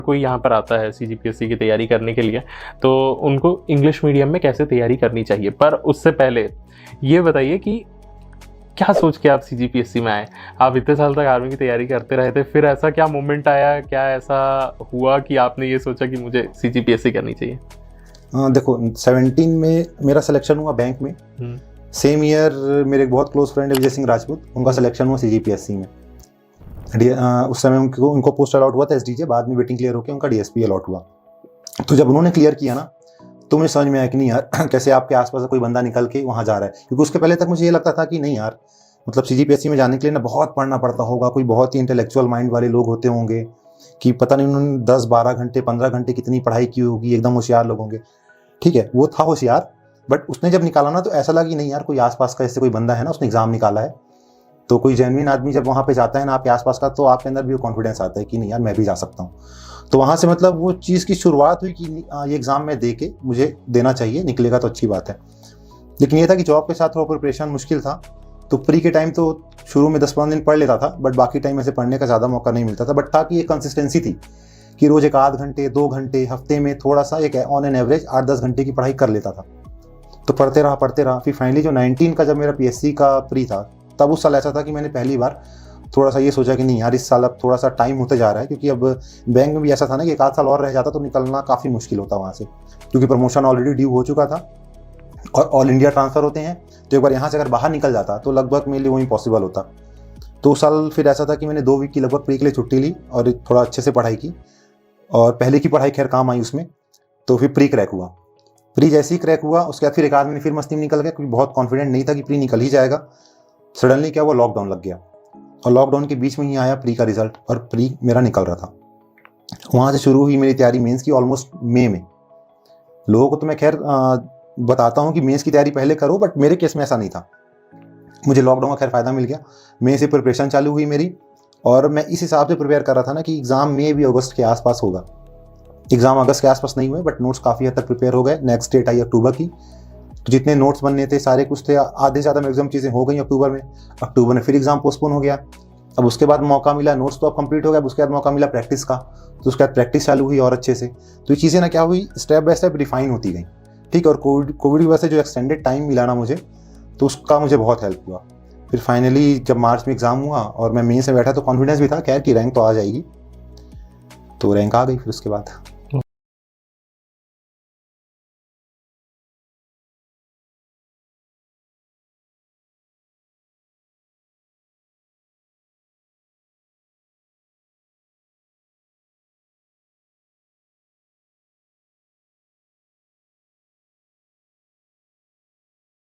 कोई यहाँ पर आता है CGPSC की तैयारी करने के लिए, तो उनको इंग्लिश मीडियम में कैसे तैयारी करनी चाहिए। पर उससे पहले ये बताइए कि क्या सोच के आप CGPSC में आए? आप इतने साल तक आर्मी की तैयारी करते रहे थे, फिर ऐसा क्या मोमेंट आया, क्या ऐसा हुआ कि आपने ये सोचा कि मुझे CGPSC करनी चाहिए? देखो 17 में मेरा सिलेक्शन हुआ बैंक में। सेम ईयर मेरे एक बहुत क्लोज फ्रेंड है विजय सिंह राजपूत, उनका सिलेक्शन हुआ CGPSC में। उस समय उनको पोस्ट अलॉट हुआ था SDJ, बाद में वेटिंग क्लियर होकर उनका DSP अलॉट हुआ। तो जब उन्होंने क्लियर किया ना, तो मुझे समझ में आया कि नहीं यार कैसे आपके आसपास कोई बंदा निकल के वहाँ जा रहा है। क्योंकि उसके पहले तक मुझे ये लगता था कि नहीं यार, मतलब CGPSC में जाने के लिए ना बहुत पढ़ना पड़ता होगा, कोई बहुत ही इंटेलेक्चुअल माइंड वाले लोग होते होंगे कि पता नहीं उन्होंने 10-12 घंटे 15 घंटे कितनी पढ़ाई की होगी, एकदम होशियार लोग होंगे। ठीक है, वो था होशियार, बट उसने जब निकाला ना तो ऐसा लगा कि नहीं यार कोई आसपास का ऐसे कोई बंदा है ना, उसने एग्जाम निकाला है। तो कोई जेन्युइन आदमी जब वहाँ पे जाता है ना आपके आसपास का, तो आपके अंदर भी वो कॉन्फिडेंस आता है कि नहीं यार मैं भी जा सकता हूँ। तो वहाँ से मतलब वो चीज़ की शुरुआत हुई कि ये एग्ज़ाम में दे के मुझे देना चाहिए, निकलेगा तो अच्छी बात है। लेकिन ये था कि जॉब के साथ थोड़ा प्रिपरेशन मुश्किल था। तो प्री के टाइम तो शुरू में 10-15 दिन पढ़ लेता था, बट बाकी टाइम ऐसे पढ़ने का ज़्यादा मौका नहीं मिलता था। बट था कि एक कंसिस्टेंसी थी कि रोज़ एक आध घंटे 2 घंटे हफ्ते में थोड़ा सा एक ऑन एन एवरेज 8-10 घंटे की पढ़ाई कर लेता था। तो पढ़ते रहा। फिर फाइनली जो 19 का जब मेरा PSC का प्री था, तब उस साल ऐसा था कि मैंने पहली बार थोड़ा सा ये सोचा कि नहीं यार इस साल अब थोड़ा सा टाइम होते जा रहा है। क्योंकि अब बैंक में भी ऐसा था ना कि एक आध साल और रह जाता तो निकलना काफ़ी मुश्किल होता वहाँ से, क्योंकि प्रमोशन ऑलरेडी ड्यू हो चुका था और ऑल इंडिया ट्रांसफ़र होते हैं। तो एक बार यहाँ से अगर बाहर निकल जाता तो लगभग मेरे लिए वो इम्पॉसिबल होता। तो उस साल फिर ऐसा था कि मैंने 2 वीक की लगभग प्री के लिए छुट्टी ली और थोड़ा अच्छे से पढ़ाई की। और पहले की पढ़ाई खैर काम आई उसमें। तो फिर प्री क्रैक हुआ। प्री जैसे ही क्रैक हुआ उसके बाद फिर एक आध महीने फिर मस्ती में निकल गया, क्योंकि बहुत कॉन्फिडेंट नहीं था कि प्री निकल ही जाएगा। सडनली क्या हुआ, लॉकडाउन लग गया और लॉकडाउन के बीच में ही आया प्री का रिजल्ट और प्री मेरा निकल रहा था। वहाँ से शुरू हुई मेरी तैयारी मेंस की ऑलमोस्ट मई में। लोगों को तो मैं खैर बताता हूँ कि मेंस की तैयारी पहले करो, बट मेरे केस में ऐसा नहीं था। मुझे लॉकडाउन का खैर फ़ायदा मिल गया। मई से प्रिपरेशन चालू हुई मेरी और मैं इस हिसाब से प्रिपेयर कर रहा था ना कि एग्ज़ाम मई भी अगस्त के आसपास होगा। एग्ज़ाम अगस्त के आसपास नहीं हुए, बट नोट्स काफ़ी हद तक प्रिपेयर हो गए। नेक्स्ट डेट आई अक्टूबर की, तो जितने नोट्स बनने थे सारे कुछ थे, आधे से ज़्यादा मैक्सिमम चीज़ें हो गई अक्टूबर में। अक्टूबर में फिर एग्ज़ाम पोस्टपोन हो गया। अब उसके बाद मौका मिला, नोट्स तो अब कंप्लीट हो गया, अब उसके बाद मौका मिला प्रैक्टिस का। तो उसके बाद प्रैक्टिस चालू हुई और अच्छे से। तो ये चीज़ें ना क्या हुई, स्टेप बाय स्टेप रिफाइन होती गई। ठीक है, और कोविड की वजह से जो एक्सटेंडेड टाइम मिला ना मुझे, तो उसका मुझे बहुत हेल्प हुआ। फिर फाइनली जब मार्च में एग्ज़ाम हुआ और मैं मेन से बैठा तो कॉन्फिडेंस भी था खैर कि रैंक तो आ जाएगी। तो रैंक आ गई फिर उसके बाद।